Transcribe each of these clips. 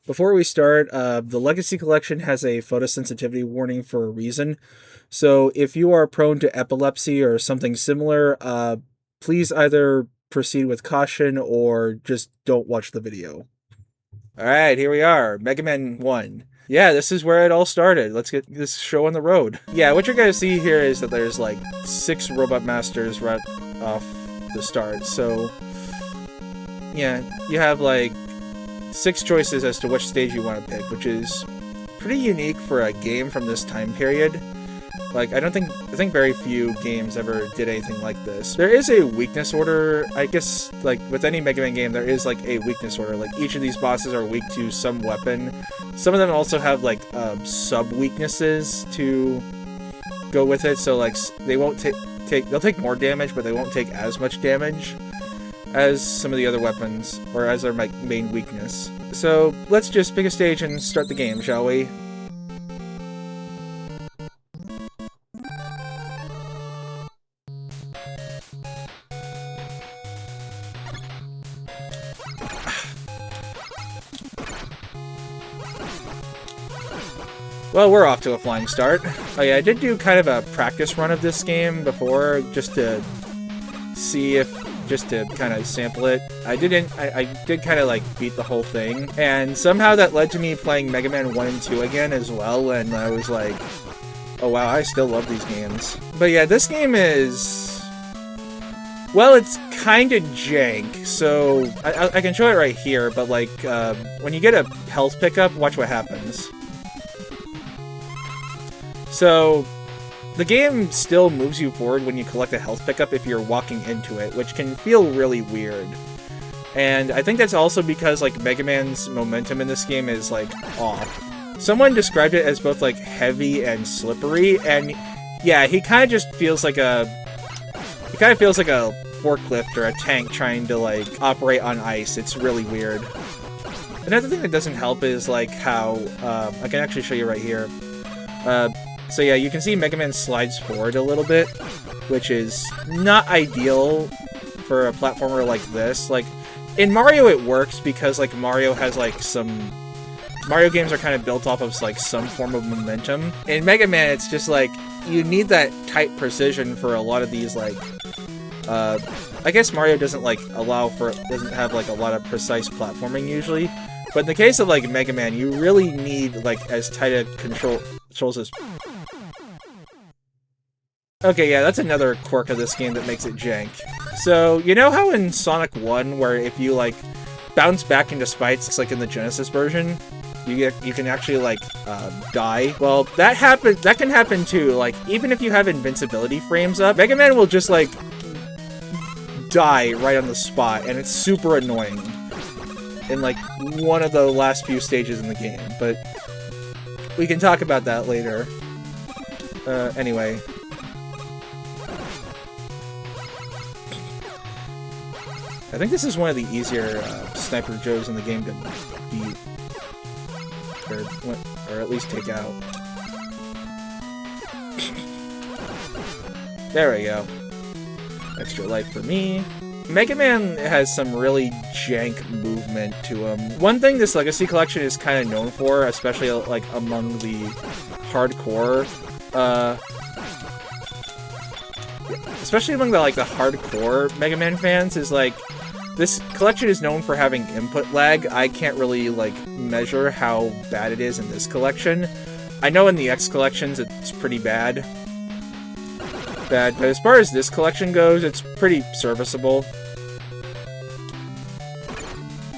Before we start, the Legacy Collection has a photosensitivity warning for a reason. So if you are prone to epilepsy or something similar, please either proceed with caution or just don't watch the video. All right, here we are, Mega Man 1. Yeah, this is where it all started. Let's get this show on the road. Yeah, what you're gonna see here is that there's like 6 Robot Masters right off the start. So, yeah, you have like 6 choices as to which stage you want to pick, which is pretty unique for a game from this time period. Like, I think very few games ever did anything like this. There is a weakness order, I guess, like, with any Mega Man game, there is, like, a weakness order. Like, each of these bosses are weak to some weapon. Some of them also have, like, sub-weaknesses to go with it, so, like, they won't they'll take more damage, but they won't take as much damage as some of the other weapons, or as their main weakness. So, let's just pick a stage and start the game, shall we? Well, we're off to a flying start. Oh yeah, I did do kind of a practice run of this game before, just to see if, just to kind of sample it. I did kind of like beat the whole thing, and somehow that led to me playing Mega Man 1 and 2 again as well, and I was like, oh wow, I still love these games. But yeah, this game is, well, it's kind of jank, so I can show it right here, but like, when you get a health pickup, watch what happens. So, the game still moves you forward when you collect a health pickup if you're walking into it, which can feel really weird. And I think that's also because, like, Mega Man's momentum in this game is, like, off. Someone described it as both, like, heavy and slippery, and yeah, he kind of just feels like a... He kind of feels like a forklift or a tank trying to, like, operate on ice. It's really weird. Another thing that doesn't help is, like, how... I can actually show you right here. So yeah, you can see Mega Man slides forward a little bit, which is not ideal for a platformer like this. Like, in Mario it works because, like, Mario has, like, some... Mario games are kind of built off of, like, some form of momentum. In Mega Man, it's just, like, you need that tight precision for a lot of these, like... I guess Mario doesn't, like, doesn't have, like, a lot of precise platforming usually. But in the case of, like, Mega Man, you really need, like, as tight a controls as... Okay, yeah, that's another quirk of this game that makes it jank. So, you know how in Sonic 1, where if you, like, bounce back into spikes, like in the Genesis version, you can actually, like, die? Well, that can happen too. Like, even if you have invincibility frames up, Mega Man will just, like, die right on the spot, and it's super annoying in, like, one of the last few stages in the game, but we can talk about that later. Anyway. I think this is one of the easier Sniper Joes in the game to beat. Or at least take out. There we go. Extra life for me. Mega Man has some really jank movement to him. One thing this Legacy Collection is kind of known for, especially like among the hardcore, especially among the hardcore Mega Man fans, is like, this collection is known for having input lag. I can't really, like, measure how bad it is in this collection. I know in the X collections it's pretty bad. But as far as this collection goes, it's pretty serviceable.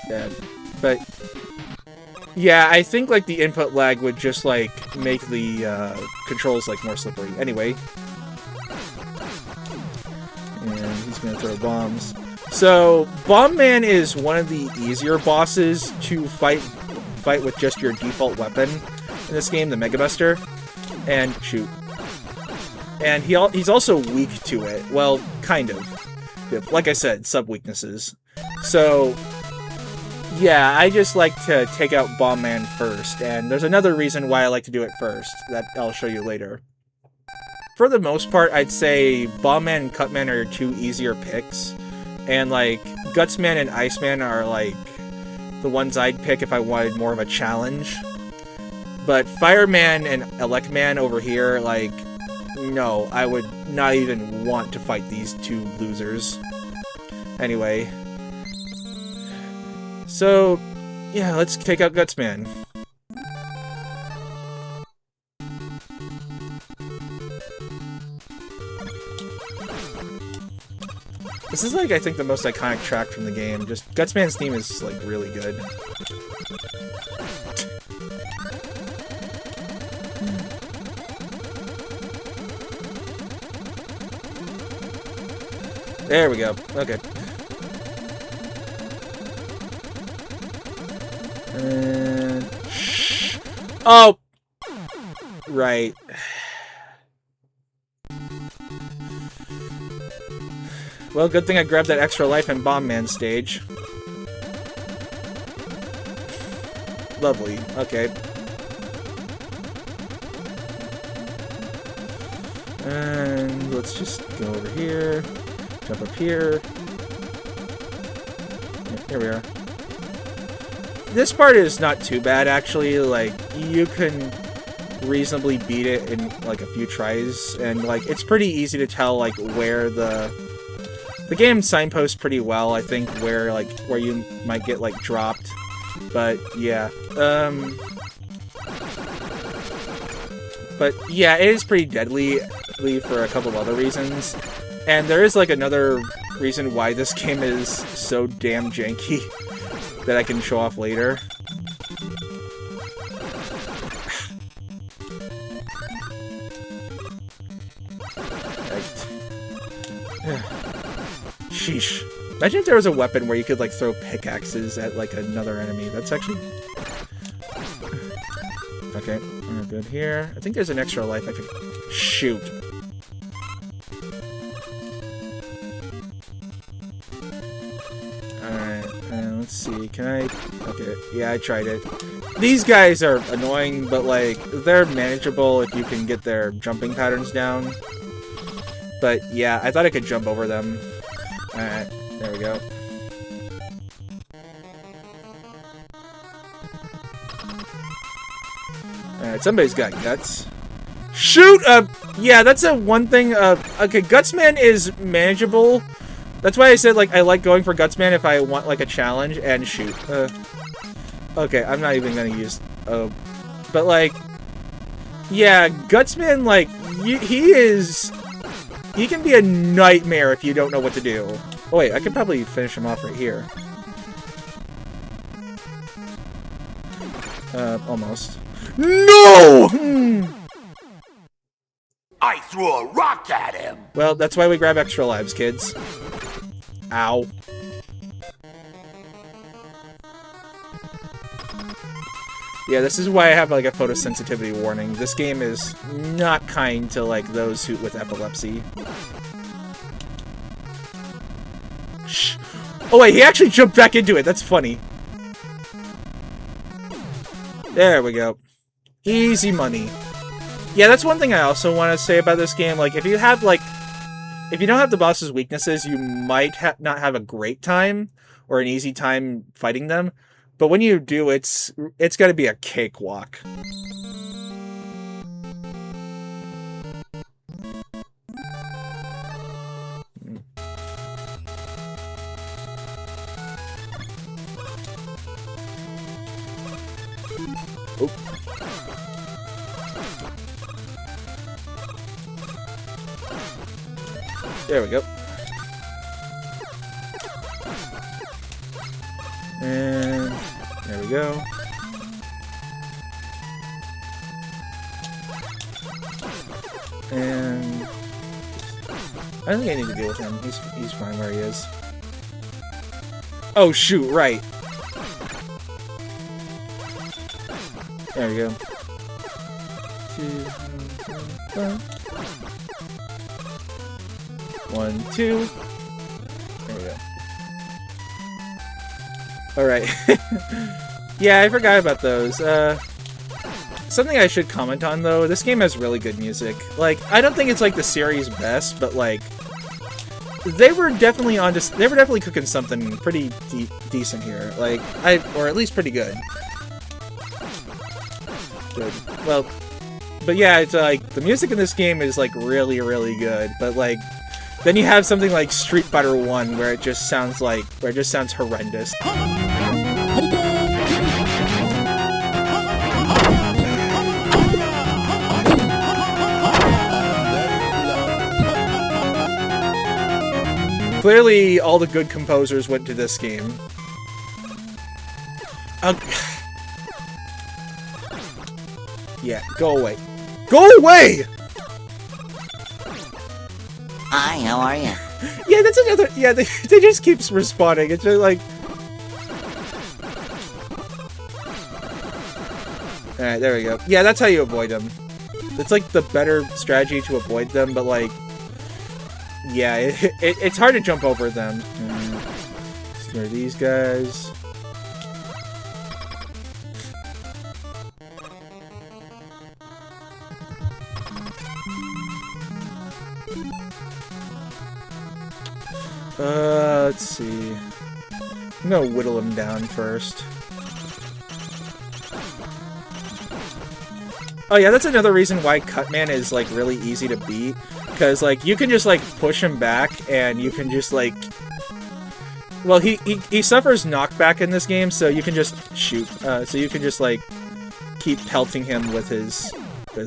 Yeah, but... yeah, I think, like, the input lag would just, like, make the controls, like, more slippery. Anyway. And he's gonna throw bombs. So, Bomb Man is one of the easier bosses to fight with just your default weapon in this game, the Mega Buster. And shoot. And he's also weak to it. Well, kind of. Like I said, sub-weaknesses. So, yeah, I just like to take out Bomb Man first, and there's another reason why I like to do it first, that I'll show you later. For the most part, I'd say Bomb Man and Cut Man are 2 easier picks. And, like, Gutsman and Iceman are, like, the ones I'd pick if I wanted more of a challenge. But Fireman and Elecman over here, like, no, I would not even want to fight these two losers. Anyway. So, yeah, let's take out Gutsman. This is, like, I think the most iconic track from the game. Just, Gutsman's theme is, like, really good. There we go. Okay. And... oh! Right. Well, good thing I grabbed that extra life in Bomb Man stage. Lovely. Okay. And let's just go over here. Jump up here. Yeah, here we are. This part is not too bad, actually. Like, you can reasonably beat it in, like, a few tries. And, like, it's pretty easy to tell, like, where the game signposts pretty well, I think, where you might get, like, dropped. But, yeah. But, yeah, it is pretty deadly for a couple of other reasons. And there is, like, another reason why this game is so damn janky that I can show off later. Sheesh. Imagine if there was a weapon where you could, like, throw pickaxes at, like, another enemy. That's actually... okay, we're good here. I think there's an extra life I could... shoot. Alright, let's see, can I... okay, yeah, I tried it. These guys are annoying, but, like, they're manageable if you can get their jumping patterns down. But, yeah, I thought I could jump over them. Alright, there we go. Alright, somebody's got guts. Shoot! Yeah, that's a one thing, okay, Gutsman is manageable. That's why I said, like, I like going for Gutsman if I want, like, a challenge, and shoot. Okay, I'm not even gonna use, but, like, yeah, Gutsman, like, he can be a nightmare if you don't know what to do. Oh wait, I could probably finish him off right here. Almost. No! I threw a rock at him! Well, that's why we grab extra lives, kids. Ow. Yeah, this is why I have, like, a photosensitivity warning. This game is not kind to, like, those who with epilepsy. Shh. Oh wait, he actually jumped back into it. That's funny. There we go. Easy money. Yeah, that's one thing I also want to say about this game. Like, if you have, like... if you don't have the boss's weaknesses, you might not have a great time or an easy time fighting them. But when you do, it's got to be a cakewalk. Oop. There we go. And there we go. And I don't think I need to deal with him. He's fine where he is. Oh shoot, right. There we go. 2, 1, 2. There we go. Alright. Yeah, I forgot about those. Something I should comment on, though, this game has really good music. Like, I don't think it's, like, the series' best, but, like, they were definitely on just they were definitely cooking something pretty decent here. Like or at least pretty good. Good. Well, but yeah, it's like the music in this game is like really, really good. But like, then you have something like Street Fighter 1 where it just sounds horrendous. Clearly, all the good composers went to this game. Yeah, go away. Go away! Hi, how are you? Yeah, that's another... Yeah, they just keep respawning. It's just like... Alright, there we go. Yeah, that's how you avoid them. It's like the better strategy to avoid them, but like... Yeah, it's hard to jump over them. Snare these guys. Let's see. I'm gonna whittle him down first. Oh yeah, that's another reason why Cutman is like really easy to beat. Because, like, you can just, like, push him back, and you can just, like... Well, he suffers knockback in this game, so you can just shoot. So you can just, like, keep pelting him with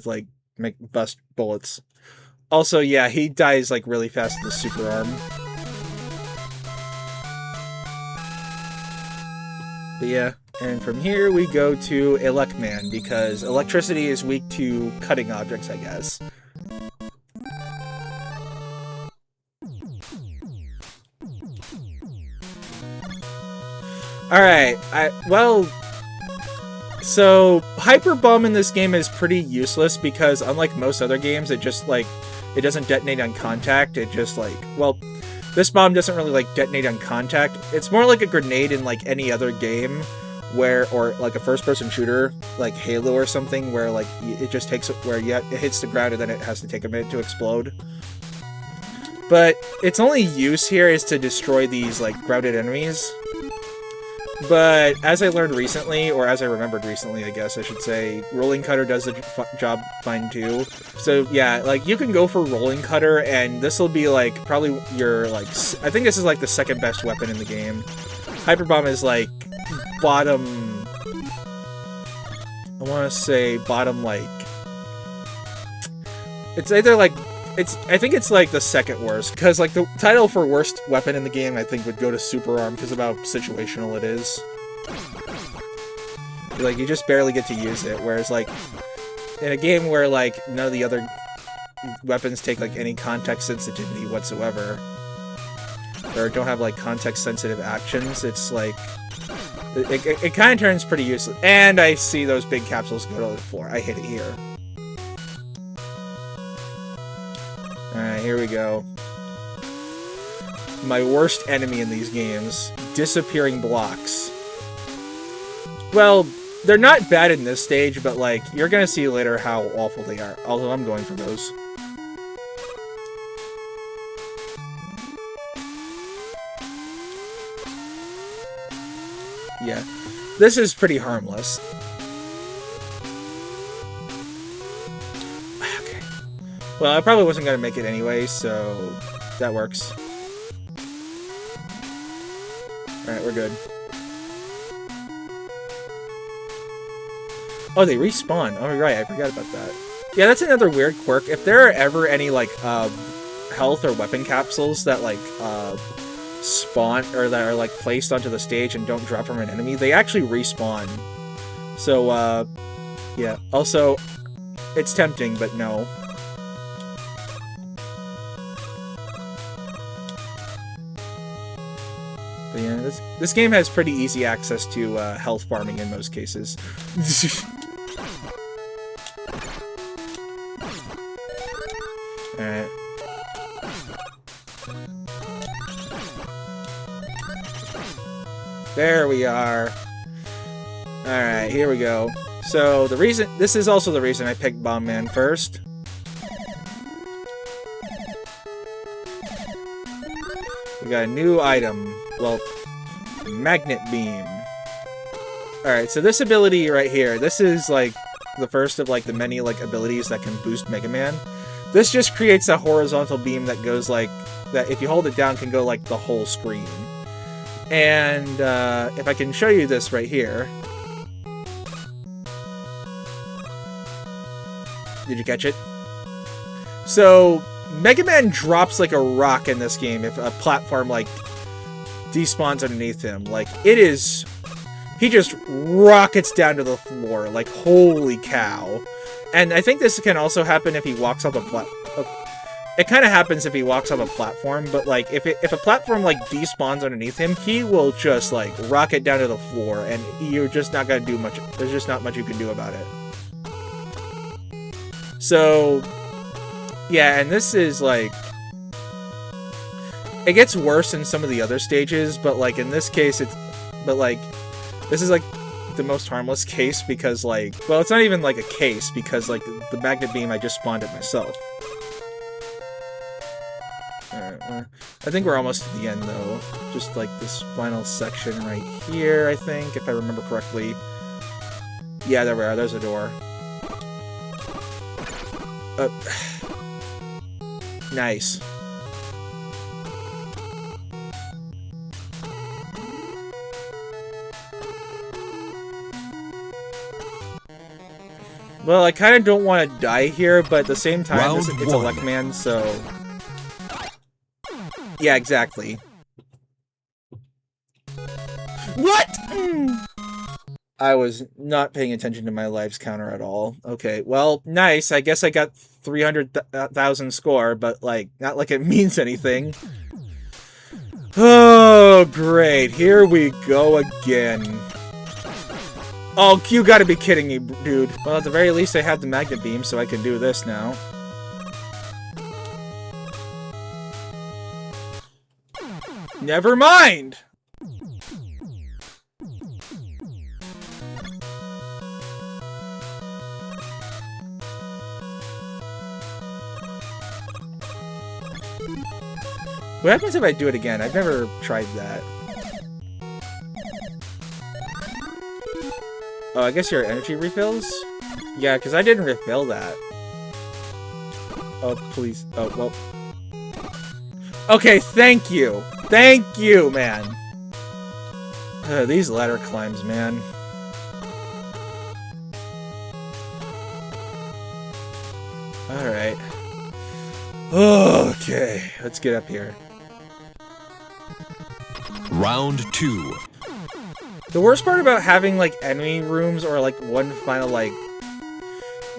like, bust bullets. Also, yeah, he dies, like, really fast with the super arm. But yeah, and from here we go to Elecman, because electricity is weak to cutting objects, I guess. Alright, so Hyper Bomb in this game is pretty useless because unlike most other games, it just, like, it doesn't detonate on contact, it just, like, well, this bomb doesn't really, like, detonate on contact. It's more like a grenade in, like, any other game where, or, like, a first-person shooter, like Halo or something, where, like, it just takes, where it hits the ground and then it has to take a minute to explode. But its only use here is to destroy these, like, grounded enemies. But as I learned recently, or as I remembered recently, I guess I should say, Rolling Cutter does the job fine too. So yeah, like, you can go for Rolling Cutter, and this will be, like, probably your, like, I think this is, like, the second best weapon in the game. Hyper Bomb is, like, bottom... I want to say bottom, like... It's either, like... I think it's, like, the second worst, because, like, the title for worst weapon in the game, I think, would go to Super Arm, because of how situational it is. Like, you just barely get to use it, whereas, like, in a game where, like, none of the other weapons take, like, any context sensitivity whatsoever, or don't have, like, context-sensitive actions, it's, like, it kind of turns pretty useless. And I see those big capsules go to the floor. I hate it here. Alright, here we go. My worst enemy in these games. Disappearing blocks. Well, they're not bad in this stage, but, like, you're gonna see later how awful they are. Although I'm going for those. Yeah. This is pretty harmless. Well, I probably wasn't going to make it anyway, so that works. Alright, we're good. Oh, they respawn. Oh, right, I forgot about that. Yeah, that's another weird quirk. If there are ever any, like, health or weapon capsules that, like, spawn, or that are, like, placed onto the stage and don't drop from an enemy, they actually respawn. So, yeah. Also, it's tempting, but no. But yeah, this game has pretty easy access to health farming in most cases. Alright. There we are. Alright, here we go. So, this is also the reason I picked Bomb Man first. We got a new item. Well, magnet beam. Alright, so this ability right here, this is like the first of like the many like abilities that can boost Mega Man. This just creates a horizontal beam that goes like, that if you hold it down can go like the whole screen. And if I can show you this right here. Did you catch it? So, Mega Man drops like a rock in this game if a platform like despawns underneath him. Like, it is... He just rockets down to the floor. Like, holy cow. And I think this can also happen if he walks up a platform. It kind of happens if he walks up a platform, but like, if a platform like despawns underneath him, he will just like rocket down to the floor, and you're just not gonna do much. There's just not much you can do about it. So, yeah, and this is like, it gets worse in some of the other stages, but like in this case, this is like the most harmless case because like, well, it's not even like a case because like the magnet beam, I just spawned it myself. Alright, I think we're almost to the end though. Just like this final section right here, I think, if I remember correctly. Yeah, there we are. There's a door. Nice. Well, I kind of don't want to die here, but at the same time, it's a Lek Man, so... Yeah, exactly. What?! I was not paying attention to my lives counter at all. Okay, well, nice. I guess I got 300,000 score, but, like, not like it means anything. Oh, great. Here we go again. Oh, you gotta be kidding me, dude. Well, at the very least, I have the magnet beam, so I can do this now. Never mind! What happens if I do it again? I've never tried that. Oh, I guess your energy refills? Yeah, because I didn't refill that. Oh, please. Oh, well. Okay, thank you. Thank you, man. These ladder climbs, man. Alright. Okay, let's get up here. Round 2. The worst part about having, like, enemy rooms or, like, one final, like,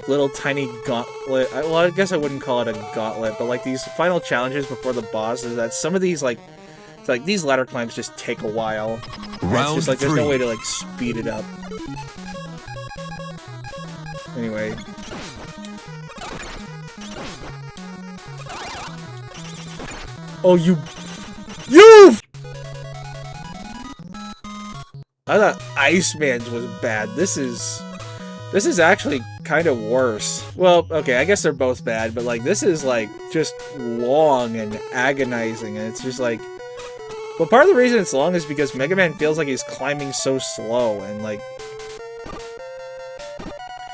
little tiny gauntlet... Well, I guess I wouldn't call it a gauntlet, but, like, these final challenges before the boss is that some of these, like... It's like, these ladder climbs just take a while. Round it's just, like, there's 3. no way to, like, speed it up. Anyway. Oh, you... I thought Iceman's was bad. This is actually kind of worse. Well, okay, I guess they're both bad, but like this is like just long and agonizing, and it's just like. But part of the reason it's long is because Mega Man feels like he's climbing so slow, and like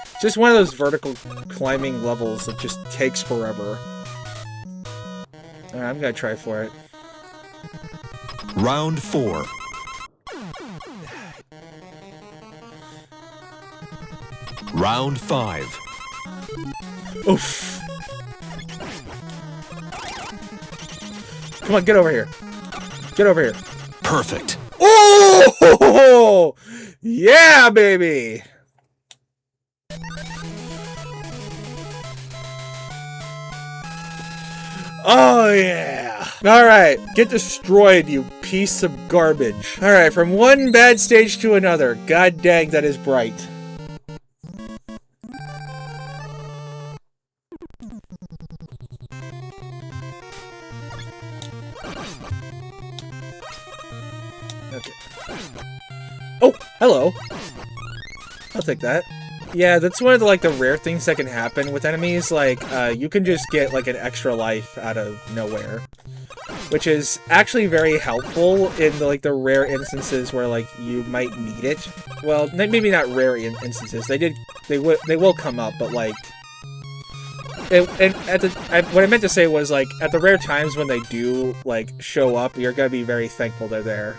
it's just one of those vertical climbing levels that just takes forever. Alright, I'm gonna try for it. Round 4. Round 5. Oof. Come on, get over here. Get over here. Perfect. Oh! Yeah, baby! Oh, yeah! Alright, get destroyed, you piece of garbage. Alright, from one bad stage to another. God dang, that is bright. Okay. Oh, hello. I'll take that. Yeah, that's one of the, like, the rare things that can happen with enemies. Like, you can just get, like, an extra life out of nowhere. which is actually very helpful in the rare instances where like you might need it. Well, maybe not rare instances. They will come up, but like, what I meant to say was like at the rare times when they do like show up, you're gonna be very thankful they're there.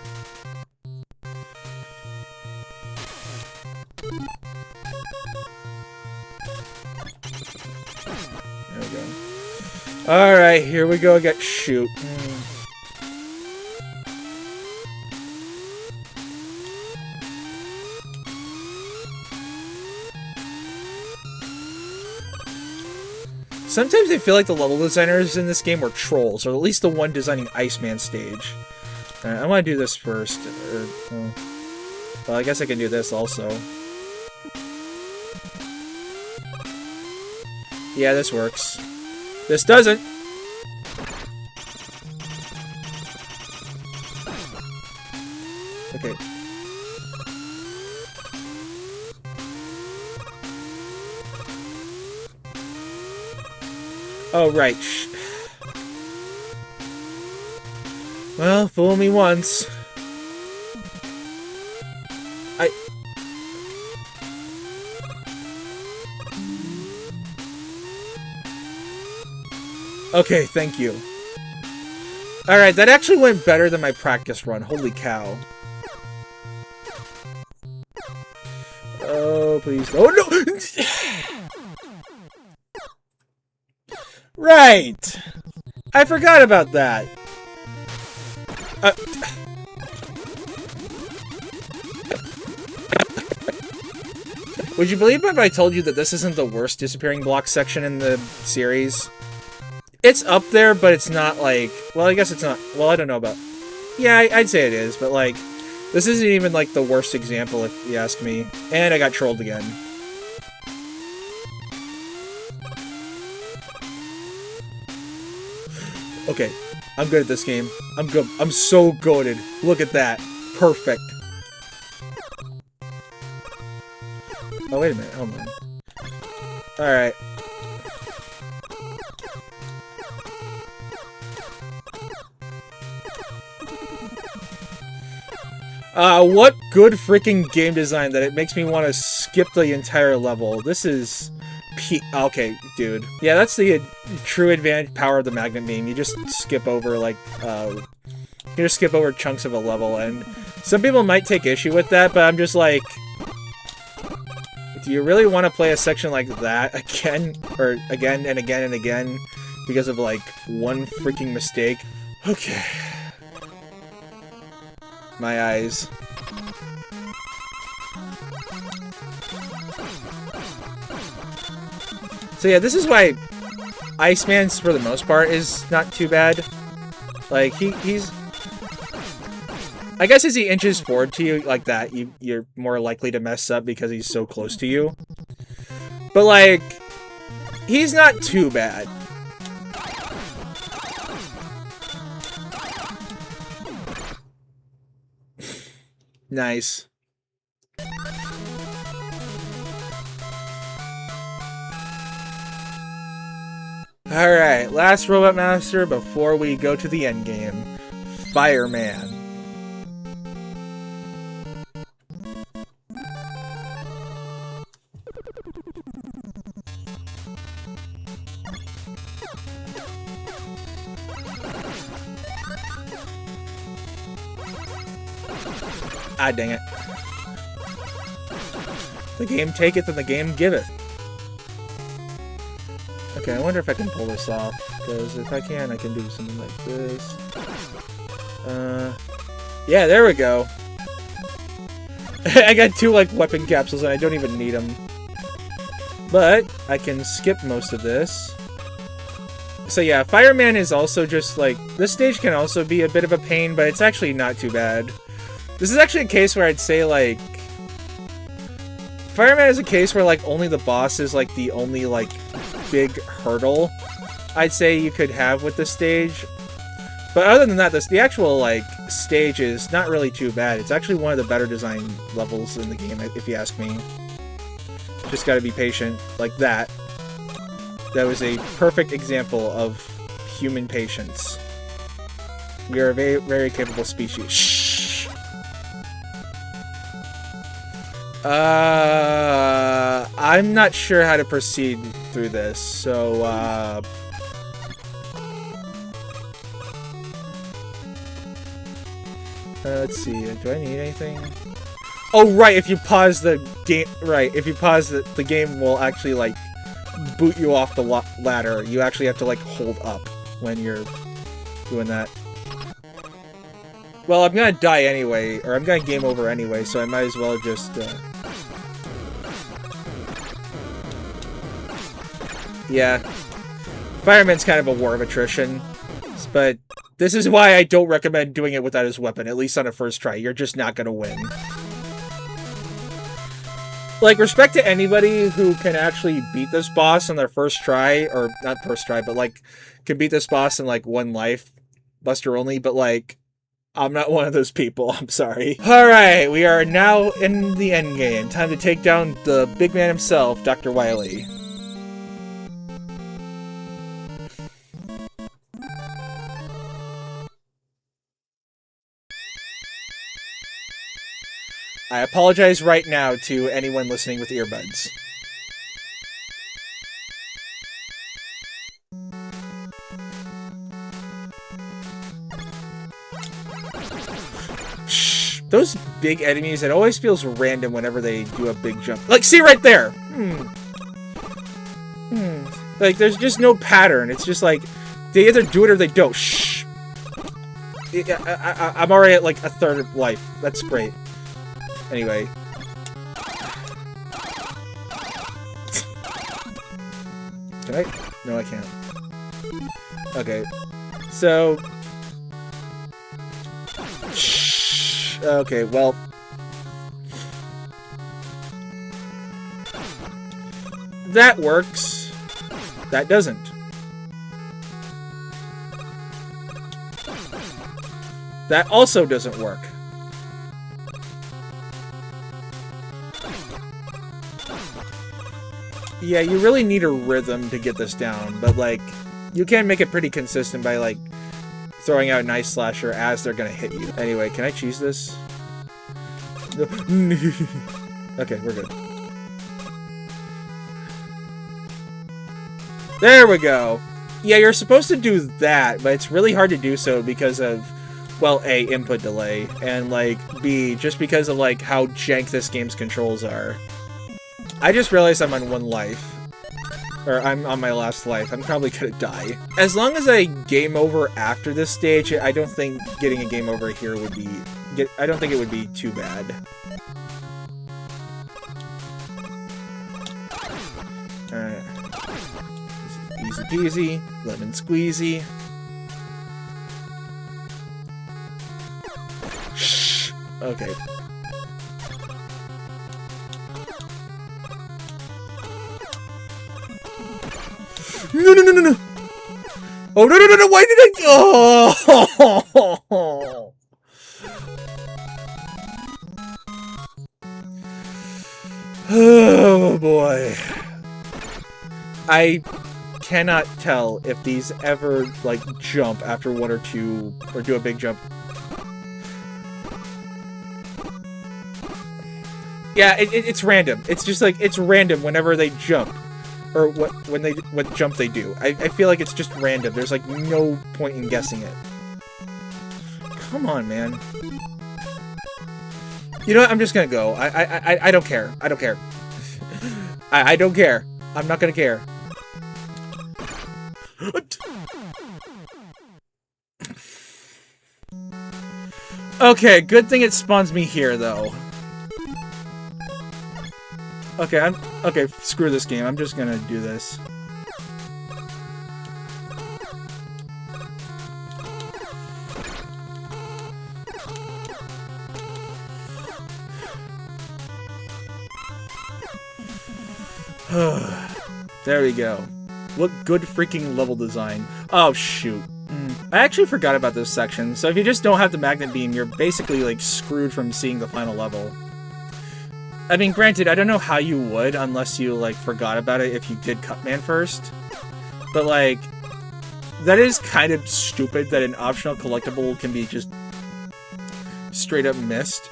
There we go. Alright, here we go again. Shoot. Sometimes I feel like the level designers in this game were trolls, or at least the one designing Iceman stage. Alright, I want to do this first. Well, I guess I can do this also. Yeah, this works. This doesn't! Okay. Oh, right. Well, fool me once. Okay, thank you. Alright, that actually went better than my practice run. Holy cow. Oh, please. Oh, no! Right! I forgot about that. Would you believe if I told you that this isn't the worst disappearing block section in the series? It's up there, but it's not like... Well, I guess it's not... Well, I don't know about... Yeah, I'd say it is, but like... This isn't even like the worst example, if you ask me. And I got trolled again. Okay, I'm good at this game. I'm good. I'm so goated. Look at that. Perfect. Oh, wait a minute. Hold on. Alright. What good freaking game design that it makes me want to skip the entire level. This is... Okay, dude. Yeah, that's the true advantage power of the magnet beam. You just skip over, like, you just skip over chunks of a level, and some people might take issue with that, but I'm just like... Do you really want to play a section like that again? Or again and again and again? Because of, like, one freaking mistake? Okay. My eyes. So yeah, this is why Iceman's, for the most part, is not too bad. Like, he's... I guess as he inches forward to you like that, you're more likely to mess up because he's so close to you. But, like, he's not too bad. Nice. Alright, last Robot Master before we go to the end game. Fireman. Ah, dang it. The game taketh and the game giveth. Okay, I wonder if I can pull this off, because if I can, I can do something like this. Yeah, there we go. I got two, like, weapon capsules, and I don't even need them. But, I can skip most of this. So yeah, Fireman is also just, like, this stage can also be a bit of a pain, but it's actually not too bad. This is actually a case where I'd say, like... Fireman is a case where, like, only the boss is, like, the only, like, big hurdle I'd say you could have with this stage. But other than that, the actual, like, stage is not really too bad. It's actually one of the better designed levels in the game, if you ask me. Just gotta be patient. Like that. That was a perfect example of human patience. We are a very, very capable species. Shh. I'm not sure how to proceed through this, so, let's see, do I need anything? Oh, right, if you pause the game, right, if you pause the game will actually, like, boot you off the ladder. You actually have to, like, hold up when you're doing that. Well, I'm gonna die anyway, or I'm gonna game over anyway, so I might as well just, yeah. Fireman's kind of a war of attrition, but this is why I don't recommend doing it without his weapon, at least on a first try. You're just not gonna win. Like, respect to anybody who can actually beat this boss on their first try, or not first try, but, like, can beat this boss in, like, one life, Buster only, but, like, I'm not one of those people, I'm sorry. Alright, we are now in the endgame. Time to take down the big man himself, Dr. Wily. I apologize right now to anyone listening with earbuds. Shh. Those big enemies, it always feels random whenever they do a big jump. Like, see right there! Like, there's just no pattern. It's just like, they either do it or they don't. Shh! I'm already at, like, a third of life. That's great. Anyway. Can I? No, I can't. Okay. So... Shh. Okay, well... That works. That doesn't. That also doesn't work. Yeah, you really need a rhythm to get this down, but, like, you can make it pretty consistent by, like, throwing out Knife Slasher as they're gonna hit you. Anyway, can I cheese this? Okay, we're good. There we go! Yeah, you're supposed to do that, but it's really hard to do so because of, well, A, input delay, and, like, B, just because of, like, how jank this game's controls are. I just realized I'm on one life. Or I'm on my last life. I'm probably gonna die. As long as I game over after this stage, I don't think getting a game over here would be... I don't think it would be too bad. Alright. Easy peasy. Lemon squeezy. Shh! Okay. No, no, no, no, no! Oh, no, no, no, no! Why did I... Oh! Oh, boy. I cannot tell if these ever, like, jump after one or two, or do a big jump. Yeah, it's random. It's just, like, it's random whenever they jump. Or what jump they do. I feel like it's just random. There's like no point in guessing it. Come on, man. You know what? I'm just gonna go. I don't care. I don't care. I don't care. I'm not gonna care. Okay, good thing it spawns me here though. Okay, okay, screw this game. I'm just gonna do this. There we go. What good freaking level design. Oh, shoot. I actually forgot about this section, so if you just don't have the magnet beam, you're basically, like, screwed from seeing the final level. I mean, granted, I don't know how you would unless you, like, forgot about it if you did Cutman first. But, like, That is kind of stupid that an optional collectible can be just straight up missed,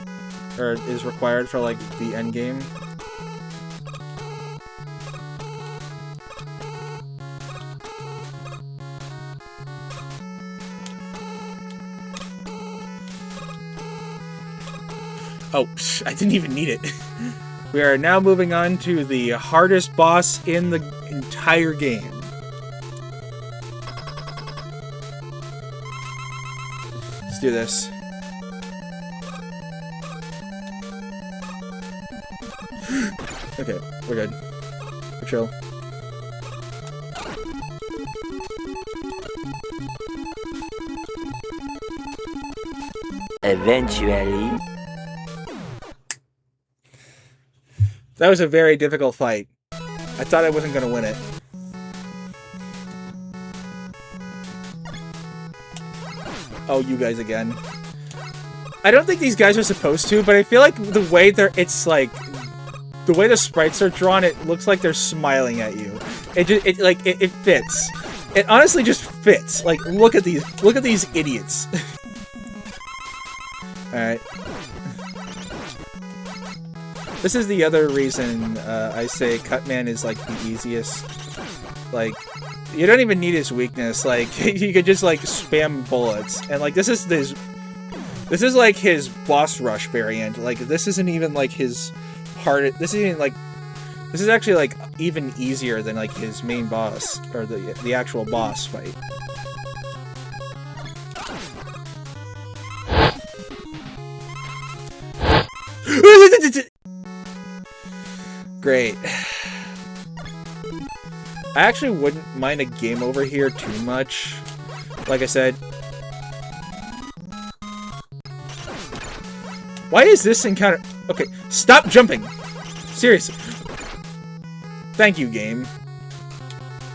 or is required for like the end game. Oh, I didn't even need it. We are now moving on to the hardest boss in the entire game. Let's do this. Okay, we're good. We're chill. Eventually. That was a very difficult fight. I thought I wasn't going to win it. Oh, you guys again. I don't think these guys are supposed to, but I feel like the way it's like, the way the sprites are drawn, it looks like they're smiling at you. It fits. It honestly just fits. Like, look at these idiots. Alright. This is the other reason I say Cutman is like the easiest. Like, you don't even need his weakness. Like, you could just like spam bullets, and like this is like his boss rush variant. Like, this isn't even like his hard. This is actually like even easier than like his main boss or the actual boss fight. Great. I actually wouldn't mind a game over here too much. Like I said. Why is this encounter... Okay, stop jumping! Seriously. Thank you, game.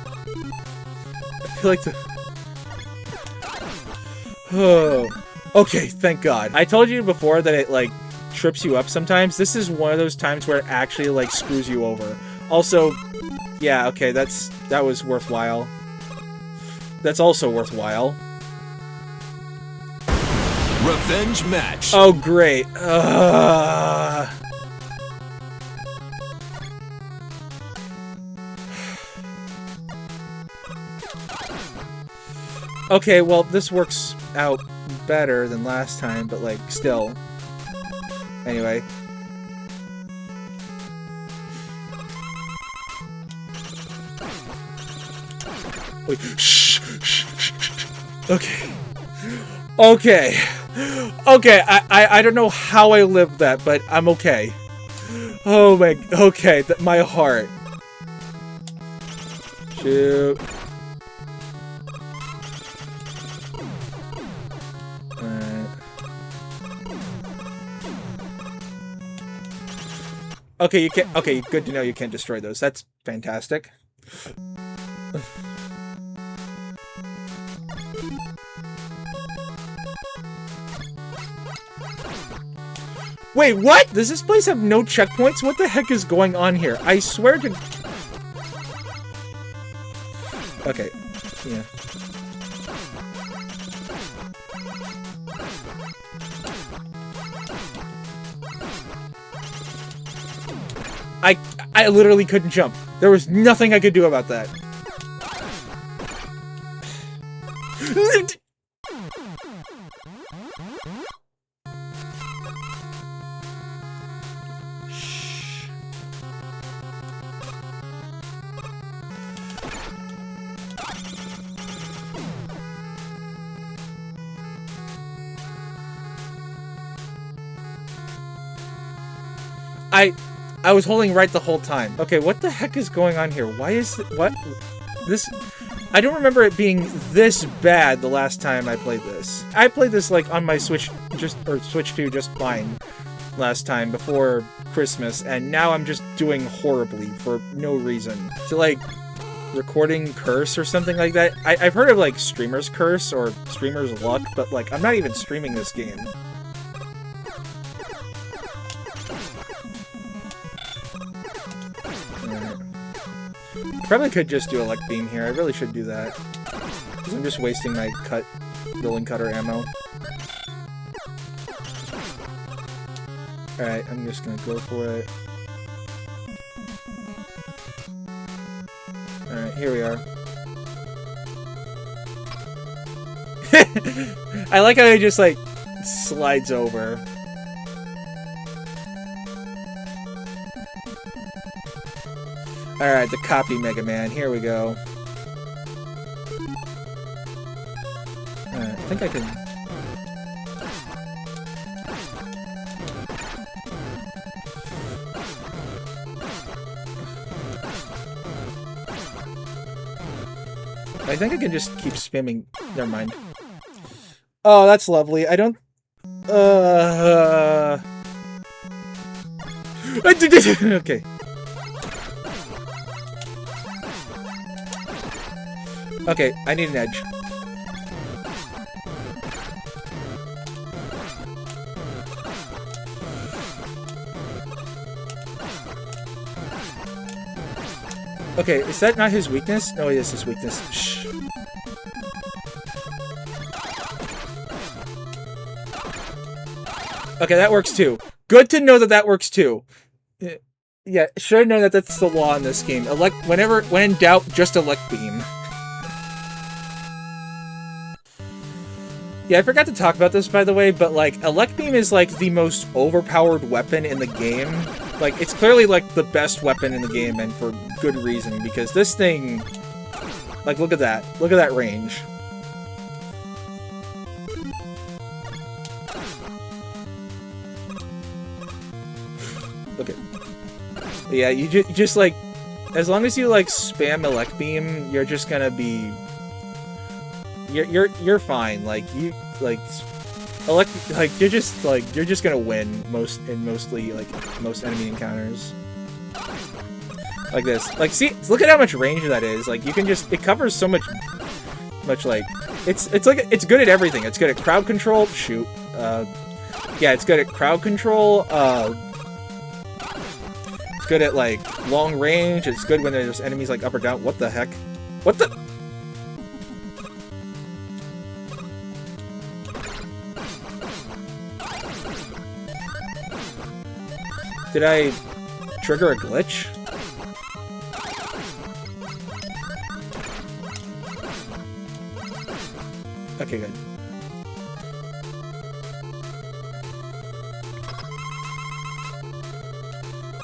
I feel like the... Oh. Okay, thank God. I told you before that it, like, trips you up sometimes. This is one of those times where it actually like screws you over. Also, yeah, okay, that was worthwhile. That's also worthwhile. Revenge match. Oh, great. Okay, well, this works out better than last time, but like, still. Anyway. Wait. Shh, shh, shh, shh, shh. Okay. Okay. Okay, I don't know how I lived that, but I'm okay. Oh my... Okay, my heart. Shoot. Okay, you can't... Okay, good to know you can't destroy those. That's fantastic. Wait, what? Does this place have no checkpoints? What the heck is going on here? I swear to... Okay, yeah. I literally couldn't jump. There was nothing I could do about that. I was holding right the whole time. Okay, what the heck is going on here? Why is what this? I don't remember it being this bad the last time I played this. I played this like on my Switch Switch 2 just fine last time before Christmas, and now I'm just doing horribly for no reason. So like recording curse or something like that. I've heard of like streamer's curse or streamer's luck, but like I'm not even streaming this game. Probably could just do a luck beam here. I really should do that. Because I'm just wasting my rolling cutter ammo. Alright, I'm just gonna go for it. Alright, here we are. I like how he just, like, slides over. Alright, the copy Mega Man. Here we go. Alright, I think I can... I think I can just keep spamming. Never mind. Oh, that's lovely. I don't... Okay. Okay, I need an edge. Okay, is that not his weakness? No, it is his weakness. Shh. Okay, that works too. Good to know that that works too. Yeah, should have known that that's the law in this game. When in doubt, just elect beam. Yeah, I forgot to talk about this, by the way, but, like, elect beam is, like, the most overpowered weapon in the game. Like, it's clearly, like, the best weapon in the game, and for good reason, because this thing... Like, look at that. Look at that range. Okay. Yeah, you just, like... As long as you, like, spam elect beam, you're just gonna be... You're fine. Like, you... Like... you're just gonna win most enemy encounters. Like this. Like, see, look at how much range that is. Like, you can just, it covers so much, like, it's good at everything. It's good at crowd control. Shoot. Yeah, it's good at crowd control. It's good at, like, long range. It's good when there's enemies, like, up or down. What the heck? What the? Did I trigger a glitch? Okay, good.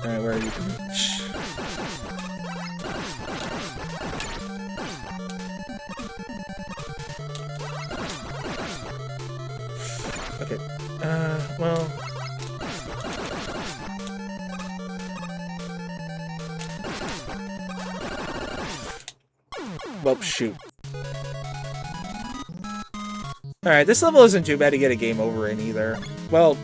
Alright, where are you? Okay. Well... Well, shoot. Alright, this level isn't too bad to get a game over in either. Well,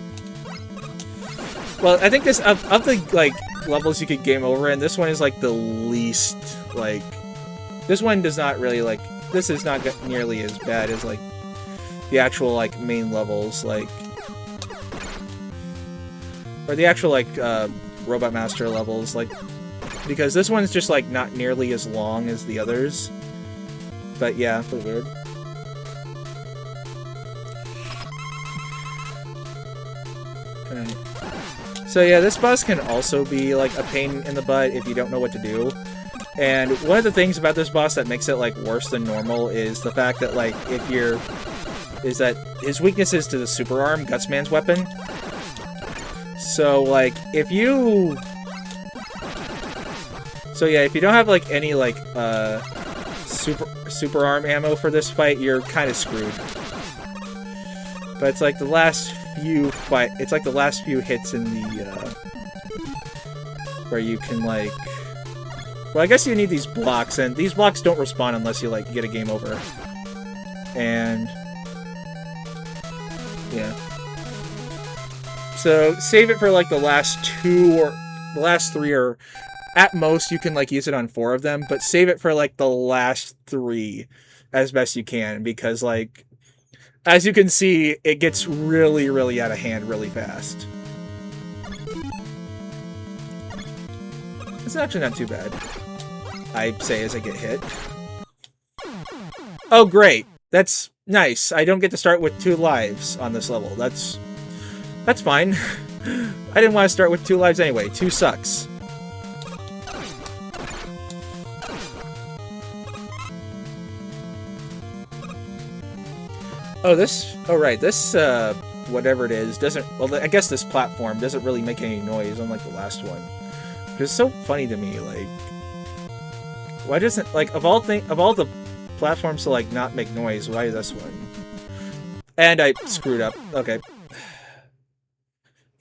I think this, of the, like, levels you could game over in, this one is, like, the least, like... This one does not really, like... This is not nearly as bad as, like, the actual, like, main levels, like... Or the actual, like, Robot Master levels, like... Because this one's just, like, not nearly as long as the others. But yeah, pretty weird. Okay. So yeah, this boss can also be, like, a pain in the butt if you don't know what to do. And one of the things about this boss that makes it, like, worse than normal is the fact that, like, is that his weakness is to the super arm, Gutsman's weapon. So, like, if you... So yeah, if you don't have, like, any, like, super arm ammo for this fight, you're kind of screwed. But it's like the last few hits in the, where you can, like... Well, I guess you need these blocks, and these blocks don't respawn unless you, like, get a game over. And... Yeah. So, save it for, like, the last three, or... At most, you can, like, use it on 4 of them, but save it for, like, the last 3 as best you can, because, like, as you can see, it gets really, really out of hand really fast. It's actually not too bad, I say as I get hit. Oh, great. That's nice. I don't get to start with 2 lives on this level. That's fine. I didn't want to start with 2 lives anyway. 2 sucks. Oh, this... Oh, right. This, whatever it is, doesn't... Well, I guess this platform doesn't really make any noise, unlike the last one. It's so funny to me, like... Why doesn't... Like, of all the platforms to, like, not make noise, why this one? And I screwed up. Okay.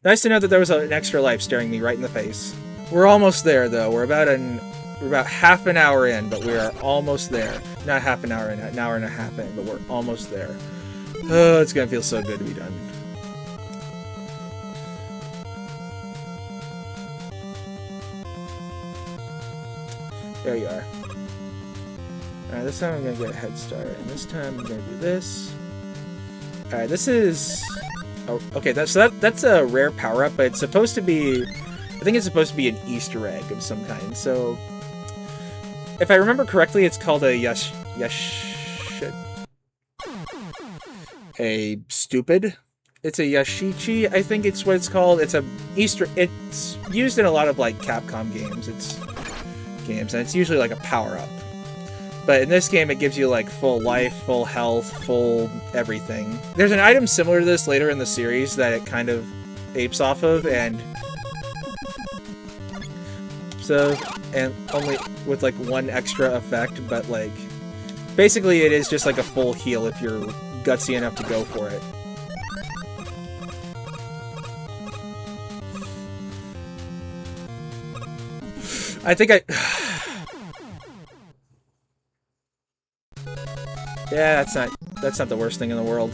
Nice to know that there was an extra life staring me right in the face. We're almost there, though. We're about half an hour in, but we are almost there. Not half an hour in, an hour and a half in, but we're almost there. Oh, it's gonna feel so good to be done. There you are. Alright, this time I'm gonna get a head start, and this time I'm gonna do this. Alright, this is... Oh, okay, that's a rare power-up, but it's supposed to be... I think it's supposed to be an Easter egg of some kind, so... If I remember correctly, it's called a a stupid. It's a Yashichi, I think it's what it's called. It's a Easter... It's used in a lot of, like, Capcom games. And it's usually like a power-up. But in this game, it gives you, like, full life, full health, full everything. There's an item similar to this later in the series that it kind of apes off of, and... So, and only with, like, 1 extra effect, but, like... Basically, it is just, like, a full heal if you're gutsy enough to go for it. I think I... Yeah, that's not the worst thing in the world.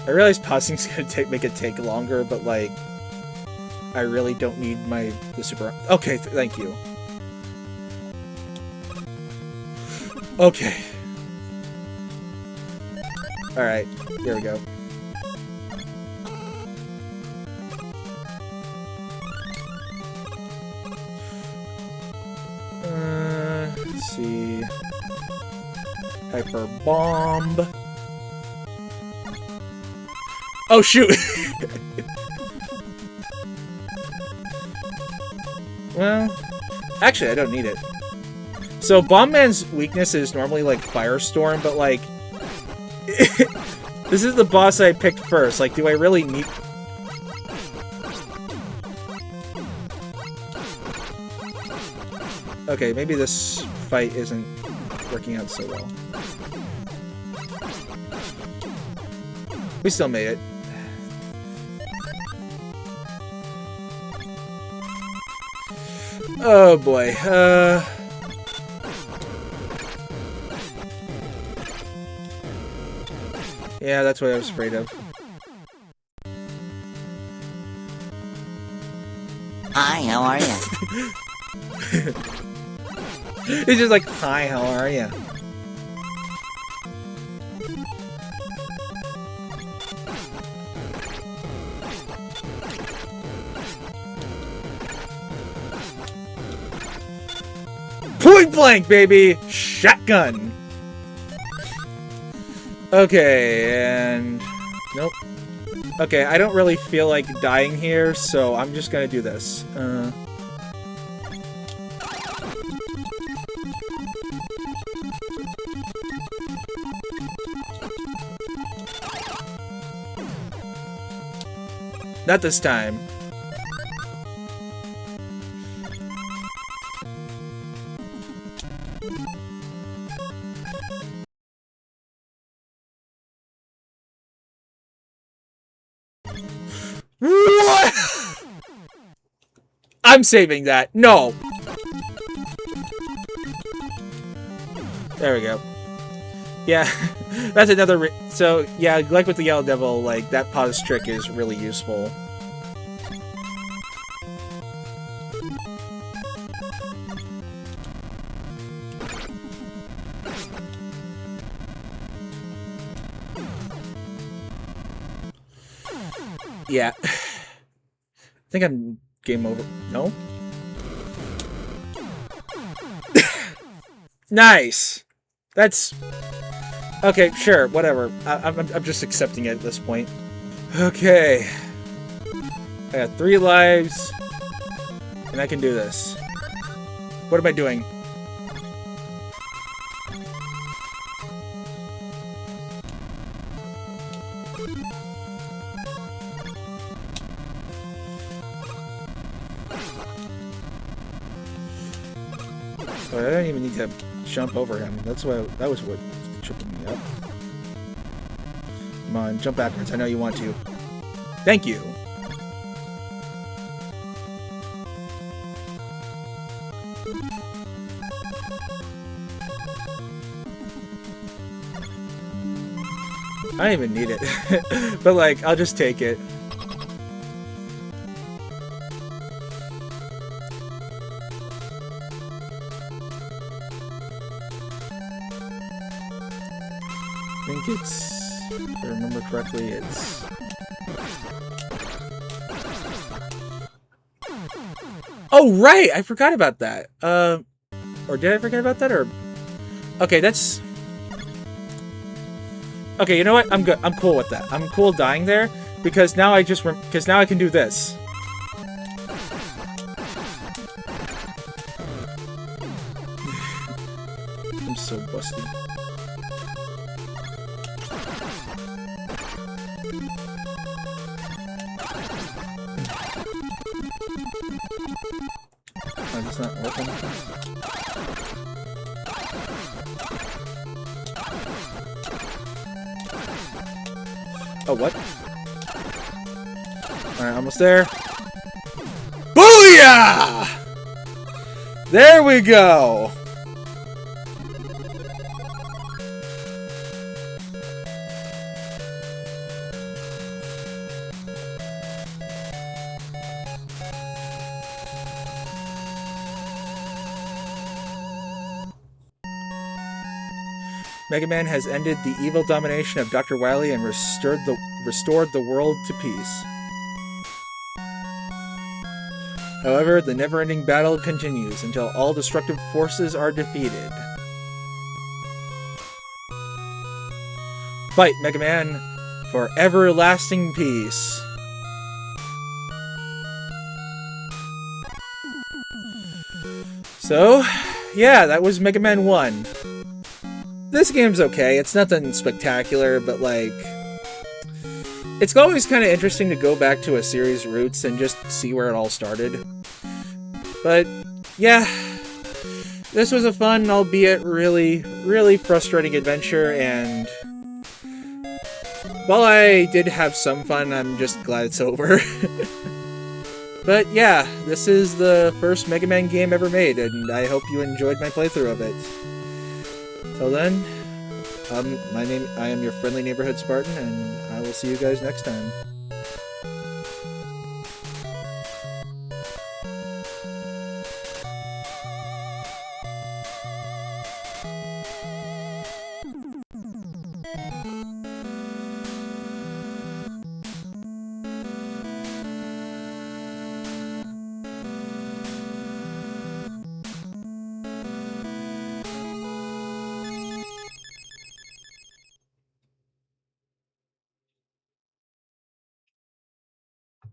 I realize pausing's gonna make it take longer, but like, I really don't need the super... Okay, thank you. Okay. Alright, there we go. Let's see... Hyper Bomb... Oh, shoot! Well, actually, I don't need it. So, Bomb Man's weakness is normally, like, Firestorm, but, like... This is the boss I picked first. Like, do I really need... Okay, maybe this fight isn't working out so well. We still made it. Oh boy, yeah, that's what I was afraid of. Hi, how are you? He's just like, hi, how are you? Point blank, baby! Shotgun! Okay, and... Nope. Okay, I don't really feel like dying here, so I'm just gonna do this. Not this time. What? I'm saving that. No. There we go. Yeah, that's another... So, yeah, like with the Yellow Devil, like, that pause trick is really useful. Yeah. I think I'm game over. No? Nice. That's okay. Sure, whatever. I'm just accepting it at this point. Okay. I got 3 lives, and I can do this. What am I doing? I don't even need to jump over him. That was what tripping me up. Come on, jump backwards. I know you want to. Thank you. I don't even need it. But like, I'll just take it. I think it's, if I remember correctly, it's... Oh, right! I forgot about that. Or did I forget about that, or... Okay, that's... Okay, you know what? I'm good. I'm cool with that. I'm cool dying there, because now I just... Because now I can do this. I'm so busted. Oh, it's not working. Oh, what? Alright, almost there. Booyah! There we go! Mega Man has ended the evil domination of Dr. Wily and restored the world to peace. However, the never-ending battle continues until all destructive forces are defeated. Fight, Mega Man, for everlasting peace. So, yeah, that was Mega Man 1. This game's okay. It's nothing spectacular, but like... It's always kind of interesting to go back to a series' roots and just see where it all started. But, yeah. This was a fun, albeit really, really frustrating adventure, and... While I did have some fun, I'm just glad it's over. But yeah, this is the first Mega Man game ever made, and I hope you enjoyed my playthrough of it. Till then, I am your friendly neighborhood Spartan, and I will see you guys next time.